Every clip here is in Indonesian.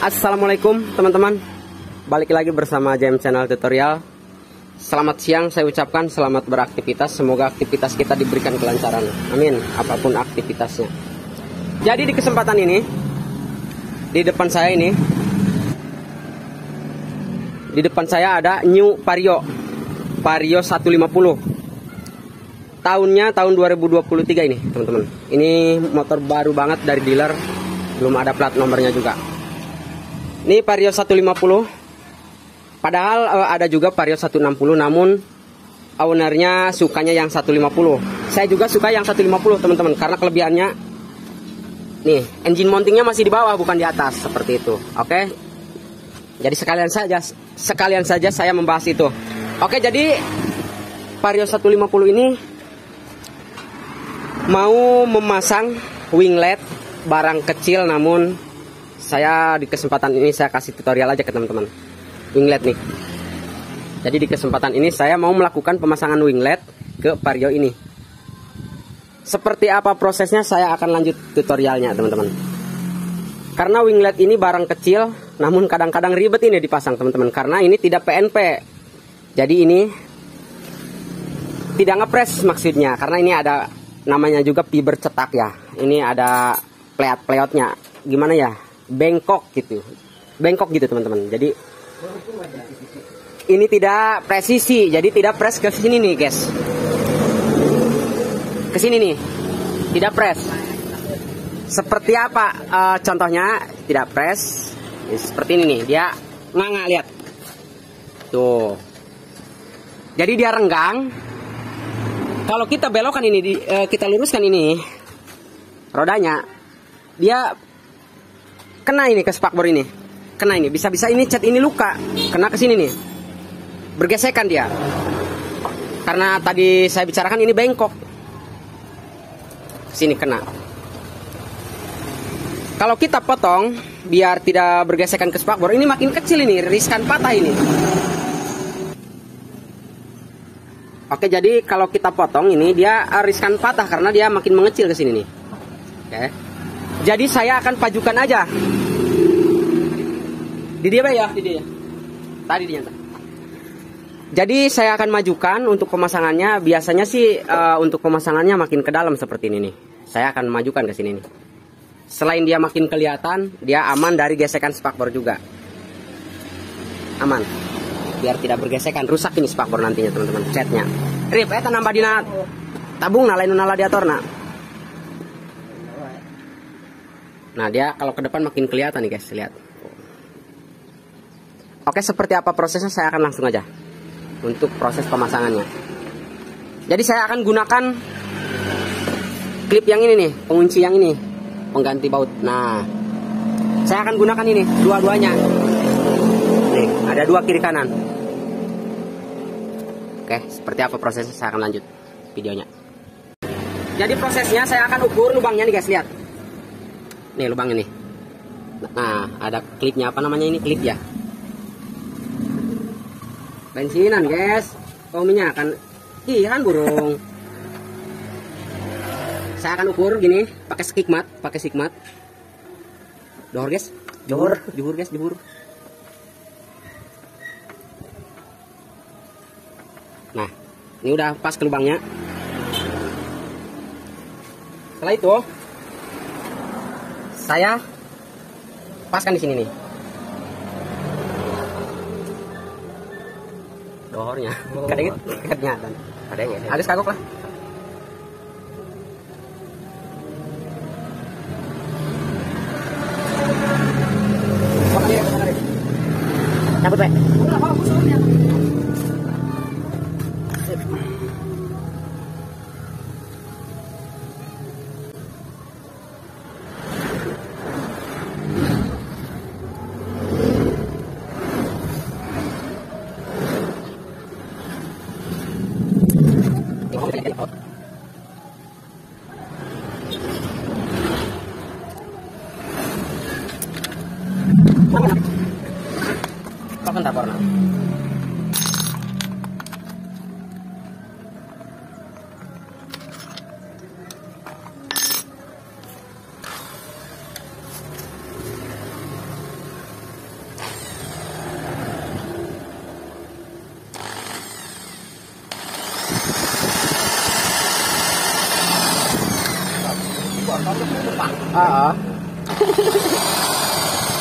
Assalamualaikum teman-teman, balik lagi bersama JM Channel Tutorial. Selamat siang saya ucapkan, selamat beraktivitas. Semoga aktivitas kita diberikan kelancaran, amin, apapun aktivitasnya. Jadi di kesempatan ini, di depan saya ada New Vario 150. Tahunnya tahun 2023 ini teman-teman. Ini motor baru banget dari dealer, belum ada plat nomornya juga. Ini Vario 150. Padahal ada juga Vario 160, namun ownernya sukanya yang 150. Saya juga suka yang 150 teman-teman, karena kelebihannya nih, engine mountingnya masih di bawah bukan di atas, seperti itu. Oke. Jadi sekalian saja saya membahas itu. Oke, jadi Vario 150 ini mau memasang winglet barang kecil, namun saya di kesempatan ini saya kasih tutorial aja ke teman-teman. Winglet nih. Jadi di kesempatan ini saya mau melakukan pemasangan winglet ke Vario ini. Seperti apa prosesnya saya akan lanjut tutorialnya teman-teman. Karena winglet ini barang kecil, namun kadang-kadang ribet ini dipasang teman-teman. Karena ini tidak PNP. Jadi ini tidak ngepres maksudnya. Karena ini ada namanya juga fiber cetak ya. Ini ada pleat-pleotnya. Gimana ya? Bengkok gitu teman-teman. Jadi ini tidak presisi, jadi tidak press ke sini nih guys, ke sini nih, tidak press. Seperti apa contohnya tidak press? Seperti ini nih, dia nganga, lihat tuh. Jadi dia renggang. Kalau kita belokkan ini, kita luruskan ini rodanya, dia kena ini ke spakbor ini, kena ini, bisa-bisa ini cat ini luka, kena ke sini nih, bergesekan dia. Karena tadi saya bicarakan ini bengkok, sini kena. Kalau kita potong biar tidak bergesekan ke spakbor, ini makin kecil ini, riskan patah ini. Oke, jadi kalau kita potong ini dia riskan patah karena dia makin mengecil ke sini nih. Oke. Jadi saya akan pajukan aja. Di dia ya, di dia. Tadi dinyata. Jadi saya akan majukan untuk pemasangannya. Biasanya sih untuk pemasangannya makin ke dalam seperti ini nih. Saya akan majukan ke sini nih. Selain dia makin kelihatan, dia aman dari gesekan spakbor juga. Aman. Biar tidak bergesekan, rusak ini spakbor nantinya teman-teman. Catnya. Rip, nambah dina tabung na lain radiator na. Nah, dia kalau ke depan makin kelihatan nih guys, lihat. Oke, seperti apa prosesnya saya akan langsung aja untuk proses pemasangannya. Jadi saya akan gunakan klip yang ini nih, pengunci yang ini, pengganti baut. Nah, saya akan gunakan ini dua-duanya. Nih, ada dua kiri kanan. Oke, seperti apa prosesnya saya akan lanjut videonya. Jadi prosesnya saya akan ukur lubangnya nih guys, lihat. Nih lubang ini. Nah, ada klipnya, apa namanya ini, klip ya. Bensinan guys, minyak kan, kan burung. Saya akan ukur gini, pakai skikmat, Johor guys, johor guys, johor. Nah, ini udah pas ke lubangnya. Setelah itu saya paskan di sini nih. Dohornya. Kadang ikatnya dan ada ya. Harus kagok lah. Cabut, Pak. Pakan tak pernah.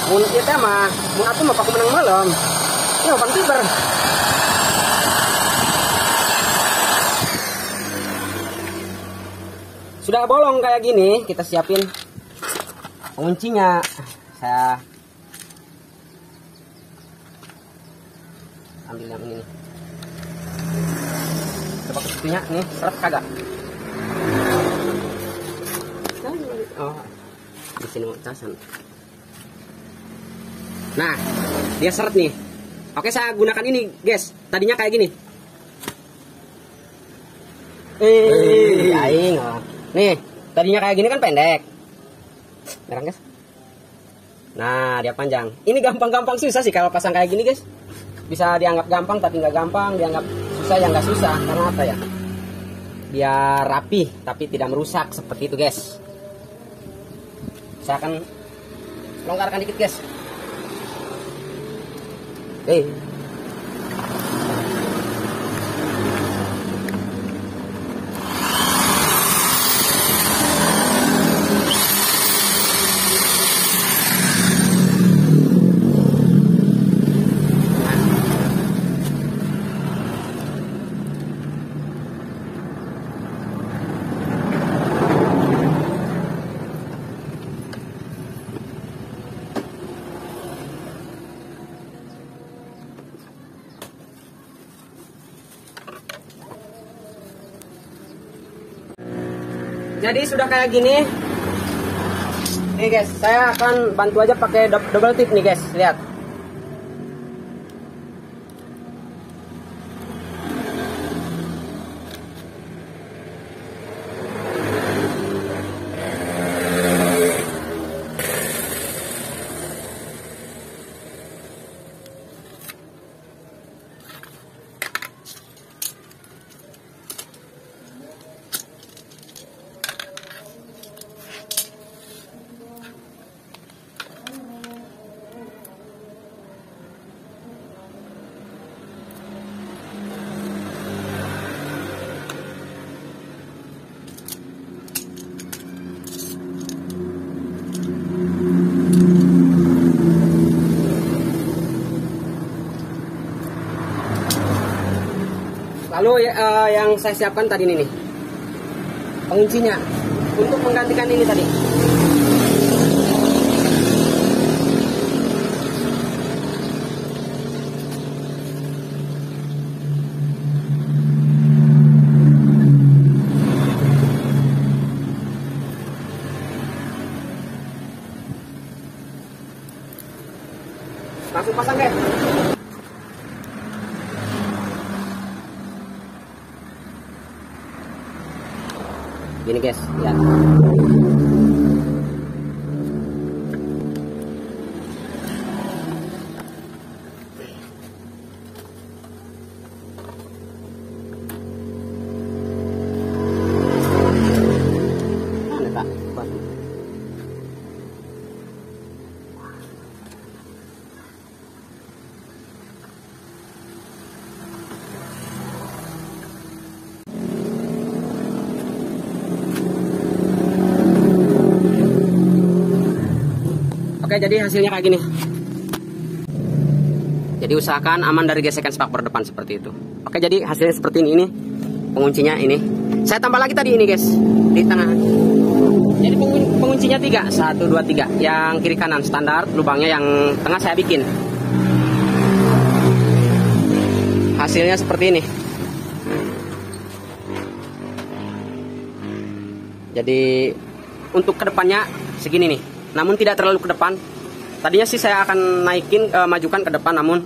Mun kita mah, mun aku mah pakai menang malam. Ini bang tiber. Sudah bolong kayak gini, kita siapin penguncinya. Saya ambil yang ini nih. Coba kesitunya nih, seret kagak? Oh, di sini mau casan. Nah, dia seret nih. Oke, saya gunakan ini, guys. Tadinya kayak gini. Aing. Nih, tadinya kayak gini kan pendek. Merang, guys. Nah, dia panjang. Ini gampang-gampang susah sih kalau pasang kayak gini, guys. Bisa dianggap gampang tapi nggak gampang, dianggap susah ya nggak susah. Karena apa ya? Biar rapi tapi tidak merusak seperti itu, guys. Saya akan longgarkan dikit, guys. Jadi sudah kayak gini. Nih guys, saya akan bantu aja pakai double tip nih guys, lihat. Lalu yang saya siapkan tadi ini nih, penguncinya untuk menggantikan ini tadi. Langsung pasang guys. Gini guys, lihat. Mana tak? Oke, jadi hasilnya kayak gini. Jadi usahakan aman dari gesekan spakbor depan seperti itu. Oke, jadi hasilnya seperti ini. Penguncinya ini. Saya tambah lagi tadi ini guys, di tengah. Jadi penguncinya 3, 1, 2, 3. Yang kiri kanan standar, lubangnya yang tengah saya bikin. Hasilnya seperti ini. Jadi untuk kedepannya segini nih. Namun tidak terlalu ke depan. Tadinya sih saya akan naikin, majukan ke depan, namun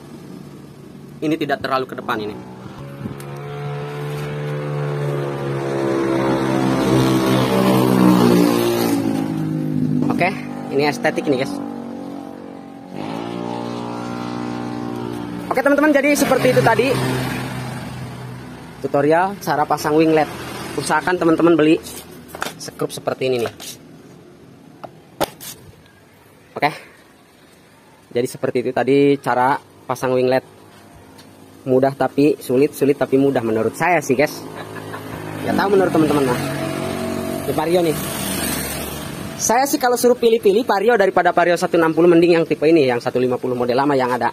ini tidak terlalu ke depan ini. Oke, ini estetik nih guys. Oke teman-teman, jadi seperti itu tadi tutorial cara pasang winglet. Usahakan teman-teman beli skrup seperti ini nih. Oke, jadi seperti itu tadi cara pasang winglet. Mudah tapi sulit, sulit tapi mudah menurut saya sih guys. Gak tahu menurut teman-teman lah. Di Vario nih, Saya sih kalau suruh pilih-pilih Vario daripada Vario 160 mending yang tipe ini, yang 150 model lama yang ada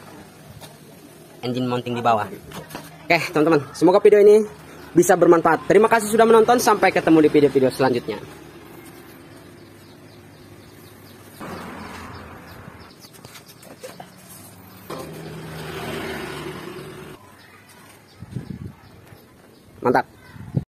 engine mounting di bawah. Oke, teman-teman, semoga video ini bisa bermanfaat. Terima kasih sudah menonton, sampai ketemu di video-video selanjutnya. Mantap.